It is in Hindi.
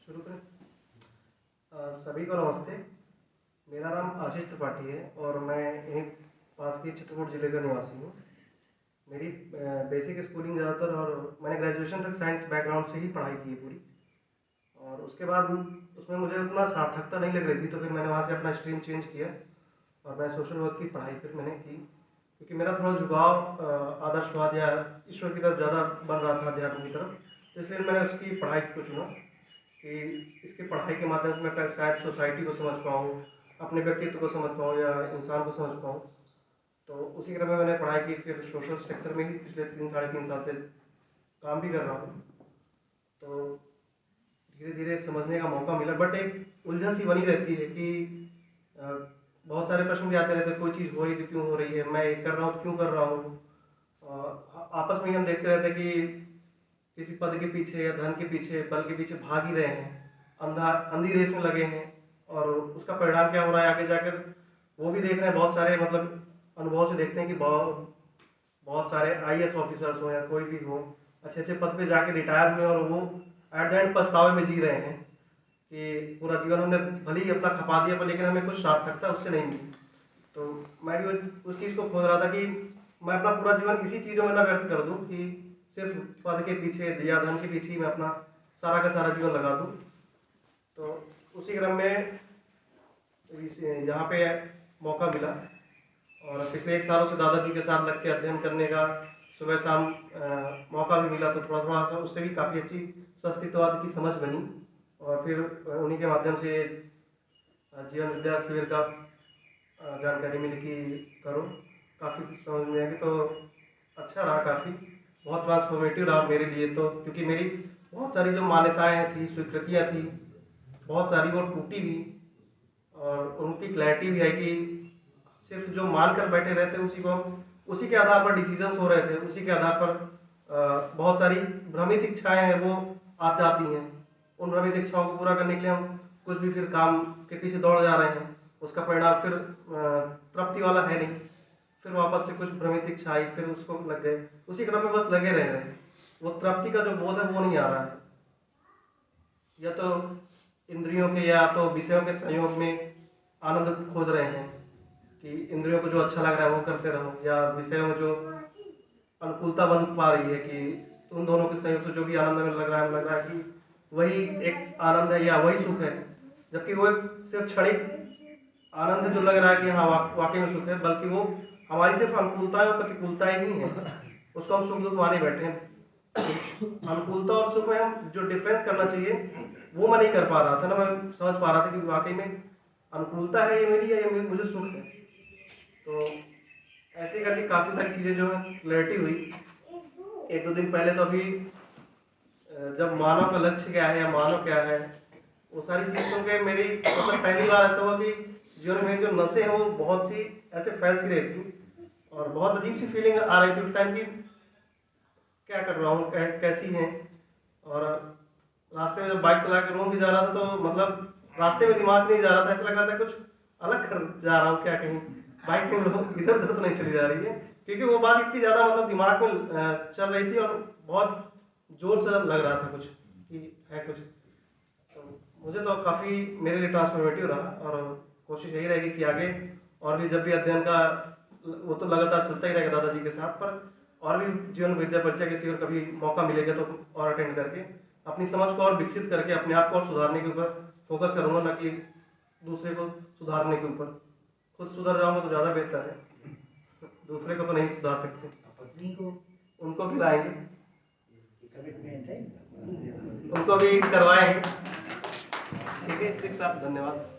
शुरू करें। सभी को नमस्ते। मेरा नाम आशीष त्रिपाठी है और मैं यहीं पास के चित्रकूट ज़िले का निवासी हूँ। मेरी बेसिक स्कूलिंग ज़्यादातर और मैंने ग्रेजुएशन तक साइंस बैकग्राउंड से ही पढ़ाई की है पूरी। और उसके बाद उसमें मुझे उतना सार्थकता नहीं लग रही थी, तो फिर मैंने वहाँ से अपना स्ट्रीम चेंज किया और मैं सोशल वर्क की पढ़ाई फिर मैंने की, क्योंकि मेरा थोड़ा झुकाव आदर्शवाद या ईश्वर की तरफ ज़्यादा बन रहा था, अध्यात्म की तरफ। तो इसलिए मैंने उसकी पढ़ाई को चुना कि इसकी पढ़ाई के माध्यम से मैं शायद सोसाइटी को समझ पाऊँ, अपने व्यक्तित्व को समझ पाऊँ या इंसान को समझ पाऊँ। तो उसी क्रम में मैंने पढ़ाई की, फिर सोशल सेक्टर में ही पिछले 3-3.5 साल से काम भी कर रहा हूँ। तो धीरे धीरे समझने का मौका मिला, बट एक उलझन सी बनी रहती है कि बहुत सारे प्रश्न भी आते रहते हैं, कोई चीज़ हो रही तो क्यों हो रही है, मैं ये कर रहा हूँ तो क्यों कर रहा हूँ। आपस में ही हम देखते रहते हैं कि किसी पद के पीछे या धन के पीछे, बल के पीछे भाग ही रहे हैं, अंधी रेस में लगे हैं, और उसका परिणाम क्या हो रहा है आगे जाकर वो भी देख रहे हैं। बहुत सारे मतलब अनुभव से देखते हैं कि बहुत सारे आईएएस ऑफिसर्स हो या कोई भी हो, अच्छे अच्छे पद पे जाके रिटायर हुए और वो एट द एंड पछतावे में जी रहे हैं कि पूरा जीवन हमने भले ही अपना खपा दिया पर लेकिन हमें कुछ सार्थकता उससे नहीं मिली। तो मैं भी उस चीज़ को खोज रहा था कि मैं अपना पूरा जीवन इसी चीज़ों में ना व्यर्थ कर दूं कि सिर्फ पद के पीछे या धन के पीछे ही मैं अपना सारा का सारा जीवन लगा दूं। तो उसी क्रम में यहाँ पे मौका मिला और पिछले 1 सालों से दादाजी के साथ लग के अध्ययन करने का सुबह शाम मौका भी मिला, तो थोड़ा थोड़ा सा उससे भी काफ़ी अच्छी संस्कृतवाद की समझ बनी। और फिर उन्हीं के माध्यम से जीवन विद्या शिविर का जानकारी मिली कि करो, काफ़ी समझ में आई तो अच्छा रहा, काफ़ी बहुत ट्रांसफॉर्मेटिव रहा मेरे लिए। तो क्योंकि मेरी बहुत सारी जो मान्यताएं थी, स्वीकृतियाँ थी, बहुत सारी वो टूटी भी और उनकी क्लैरिटी भी है कि सिर्फ जो मान कर बैठे रहते उसी को हम उसी के आधार पर डिसीजंस हो रहे थे, उसी के आधार पर बहुत सारी भ्रमित इच्छाएं हैं वो आ जाती हैं। उन भ्रमित इच्छाओं को पूरा करने के लिए हम कुछ भी फिर काम के पीछे दौड़ जा रहे हैं, उसका परिणाम फिर तृप्ति वाला है नहीं। फिर वापस से कुछ भ्रमित इच्छा आई, फिर उसको लग गए, उसी क्रम में बस लगे रह रहे। वो तृप्ति का जो बोध है वो नहीं आ रहा है, या तो इंद्रियों के या तो विषयों के संयोग में आनंद खोज रहे हैं कि इंद्रियों को जो अच्छा लग रहा है वो करते रहो, या विषयों में जो अनुकूलता बन पा रही है कि उन दोनों के संयोग से जो भी आनंद में लग रहा है कि वही एक आनंद है या वही सुख है, जबकि वो एक सिर्फ क्षणिक आनंद जो लग रहा है कि हाँ वाकई में सुख है, बल्कि वो हमारी सिर्फ अनुकूलताएं और प्रतिकूलताएं ही है। उसको हम सुख दुख माने बैठे हैं। अनुकूलता और सुख में हम जो डिफरेंस करना चाहिए वो मैं नहीं कर पा रहा था ना, मैं समझ पा रहा था कि वाकई में अनुकूलता है ये मेरी या ये मुझे सुख है। तो ऐसे करके काफ़ी सारी चीज़ें जो है क्लैरिटी हुई। 1-2 दिन पहले तो अभी जब मानव का लक्ष्य क्या है या मानव क्या है, वो सारी चीज़ सुन के मेरी मतलब पहली बार ऐसा हुआ कि जीवन में जो नसें हैं वो बहुत सी ऐसे फैल सी रही थी और बहुत अजीब सी फीलिंग आ रही थी उस टाइम की क्या कर रहा हूँ, कैसी है। और रास्ते में जब बाइक चला के रूम भी जा रहा था तो मतलब रास्ते में दिमाग नहीं जा रहा था, ऐसा लग रहा था कुछ अलग कर जा रहा हूँ क्या, कहीं बाइक में इधर उधर तो नहीं चली जा रही है, क्योंकि वो बात इतनी ज़्यादा मतलब दिमाग में चल रही थी और बहुत जोर से लग रहा था कुछ कि है कुछ। तो मुझे तो काफ़ी मेरे लिए ट्रांसफॉर्मेटिव रहा और कोशिश यही रहेगी कि आगे और भी जब भी अध्ययन का वो तो लगातार चलता ही रहेगा दादाजी के साथ, पर और भी जीवन विद्या परिचय के शिविर कभी मौका मिलेगा तो और अटेंड करके अपनी समझ को और विकसित करके अपने आप को और सुधारने के ऊपर फोकस करूंगा, ना कि दूसरे को सुधारने के ऊपर। खुद सुधर जाऊंगा तो ज़्यादा बेहतर है, दूसरे को तो नहीं सुधार सकते। पत्नी को उनको भी लाएंगे, कमिटमेंट है, उनको भी करवाएंगे। ठीक है, शिक्षा, धन्यवाद।